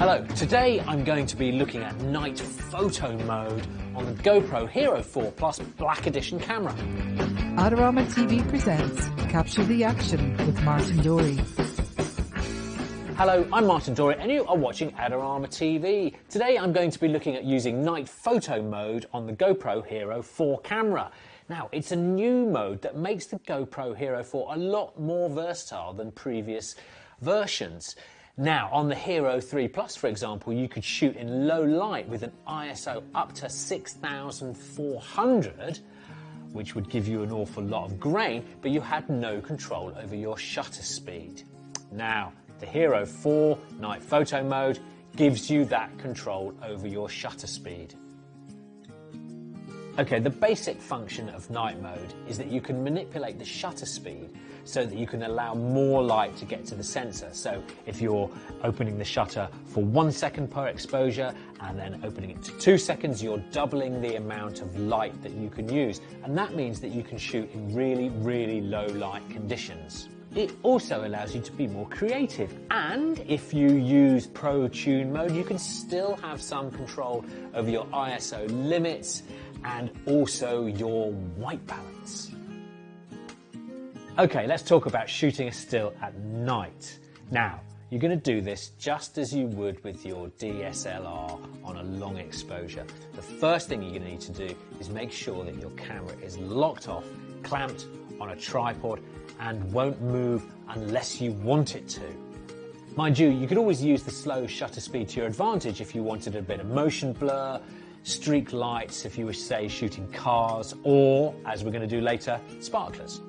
Hello, today I'm going to be looking at night photo mode on the GoPro HERO4 Plus Black Edition camera. Adorama TV presents Capture the Action with Martin Dory. Hello, I'm Martin Dory and you are watching Adorama TV. Today I'm going to be looking at using night photo mode on the GoPro HERO4 camera. Now, it's a new mode that makes the GoPro HERO4 a lot more versatile than previous versions. Now, on the HERO3 Plus, for example, you could shoot in low light with an ISO up to 6400, which would give you an awful lot of grain, but you had no control over your shutter speed. Now, the HERO4 night photo mode gives you that control over your shutter speed. Okay, the basic function of night mode is that you can manipulate the shutter speed so that you can allow more light to get to the sensor. So if you're opening the shutter for 1 second per exposure and then opening it to 2 seconds, you're doubling the amount of light that you can use. And that means that you can shoot in really, really low light conditions. It also allows you to be more creative, and if you use Pro Tune mode, you can still have some control over your ISO limits and also your white balance. Okay, let's talk about shooting a still at night. Now, you're going to do this just as you would with your DSLR on a long exposure. The first thing you're going to need to do is make sure that your camera is locked off, clamped on a tripod, and won't move unless you want it to. Mind you, you could always use the slow shutter speed to your advantage if you wanted a bit of motion blur, streak lights if you were, say, shooting cars, or, as we're going to do later, sparklers.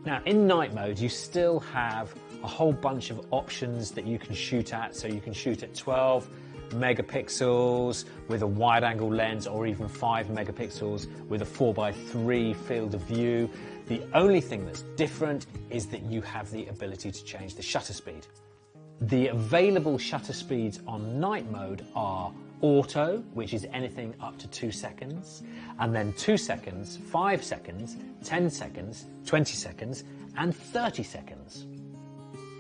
Now, in night mode, you still have a whole bunch of options that you can shoot at. So you can shoot at 12 megapixels with a wide angle lens, or even 5 megapixels with a 4x3 field of view. The only thing that's different is that you have the ability to change the shutter speed. The available shutter speeds on night mode are auto, which is anything up to 2 seconds, and then 2 seconds, 5 seconds, 10 seconds, 20 seconds, and 30 seconds.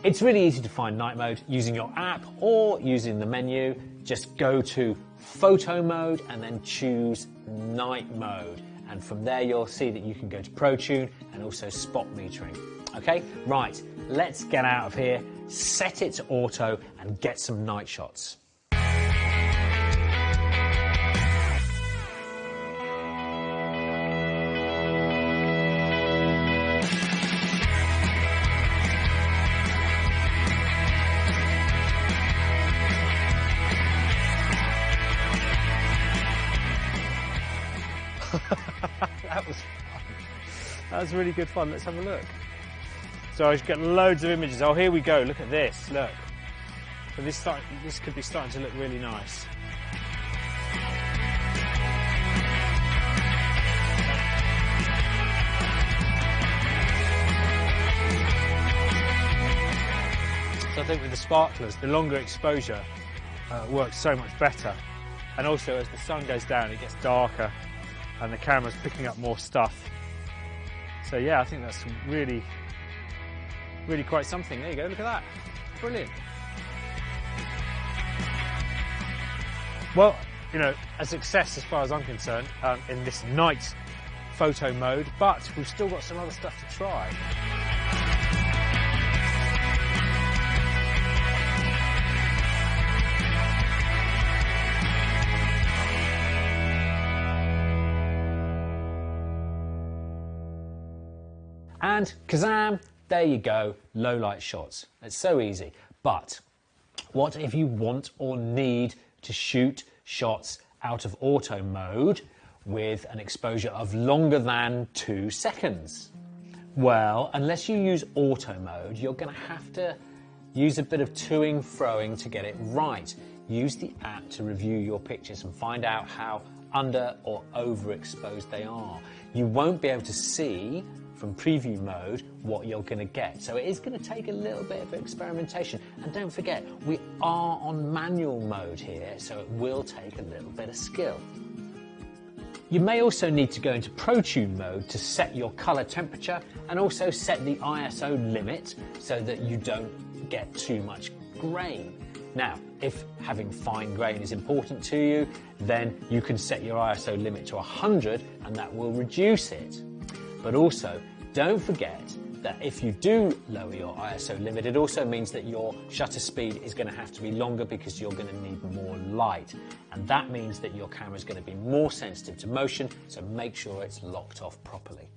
It's really easy to find night mode using your app or using the menu. Just go to photo mode and then choose night mode. And from there you'll see that you can go to Pro Tune and also spot metering. Okay, right, let's get out of here, set it to auto and get some night shots. That was fun. That was really good fun. Let's have a look. So I just get loads of images. Oh, here we go. Look at this. Look. So this could be starting to look really nice. So I think with the sparklers, the longer exposure works so much better. And also as the sun goes down, it gets darker and the camera's picking up more stuff. So yeah, I think that's really, really quite something. There you go, look at that. Brilliant. Well, you know, a success as far as I'm concerned in this night photo mode, but we've still got some other stuff to try. And kazam, there you go, low light shots. It's so easy. But what if you want or need to shoot shots out of auto mode with an exposure of longer than 2 seconds? Well, unless you use auto mode, you're going to have to use a bit of toing froing to get it right. Use the app to review your pictures and find out how under or overexposed they are. You won't be able to see from preview mode what you're going to get. So it is going to take a little bit of experimentation. And don't forget, we are on manual mode here, so it will take a little bit of skill. You may also need to go into Pro Tune mode to set your color temperature and also set the ISO limit so that you don't get too much grain. Now, if having fine grain is important to you, then you can set your ISO limit to 100 and that will reduce it. But also, don't forget that if you do lower your ISO limit, it also means that your shutter speed is going to have to be longer because you're going to need more light. And that means that your camera is going to be more sensitive to motion, so make sure it's locked off properly.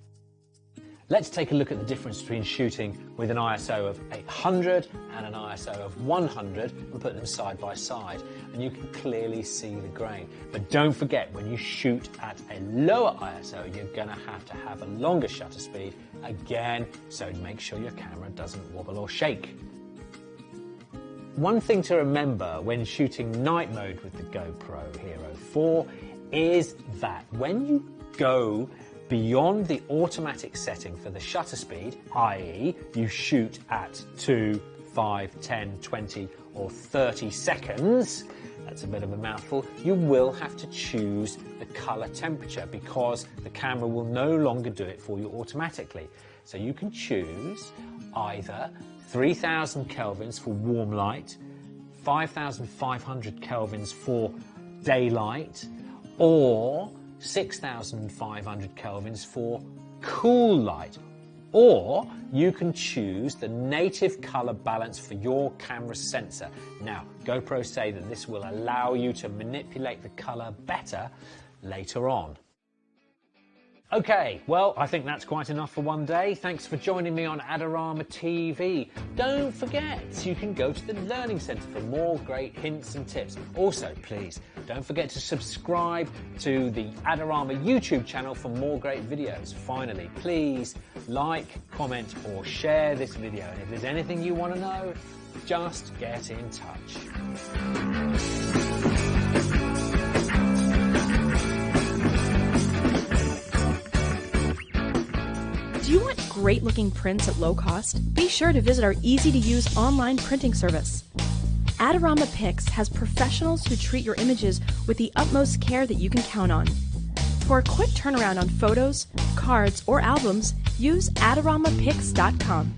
Let's take a look at the difference between shooting with an ISO of 800 and an ISO of 100 and put them side by side, and you can clearly see the grain. But don't forget, when you shoot at a lower ISO, you're going to have a longer shutter speed again, so make sure your camera doesn't wobble or shake. One thing to remember when shooting night mode with the GoPro HERO4 is that when you go beyond the automatic setting for the shutter speed, i.e. you shoot at 2, 5, 10, 20 or 30 seconds, that's a bit of a mouthful, you will have to choose the color temperature because the camera will no longer do it for you automatically. So you can choose either 3000 kelvins for warm light, 5500 kelvins for daylight, or 6500 kelvins for cool light, or you can choose the native color balance for your camera sensor. Now, GoPro say that this will allow you to manipulate the color better later on. Okay, well, I think that's quite enough for one day. Thanks for joining me on Adorama TV. Don't forget, you can go to the Learning Centre for more great hints and tips. Also, please, don't forget to subscribe to the Adorama YouTube channel for more great videos. Finally, please like, comment or share this video. And if there's anything you want to know, just get in touch. Do you want great-looking prints at low cost? Be sure to visit our easy-to-use online printing service. Adorama Pix has professionals who treat your images with the utmost care that you can count on. For a quick turnaround on photos, cards, or albums, use AdoramaPix.com.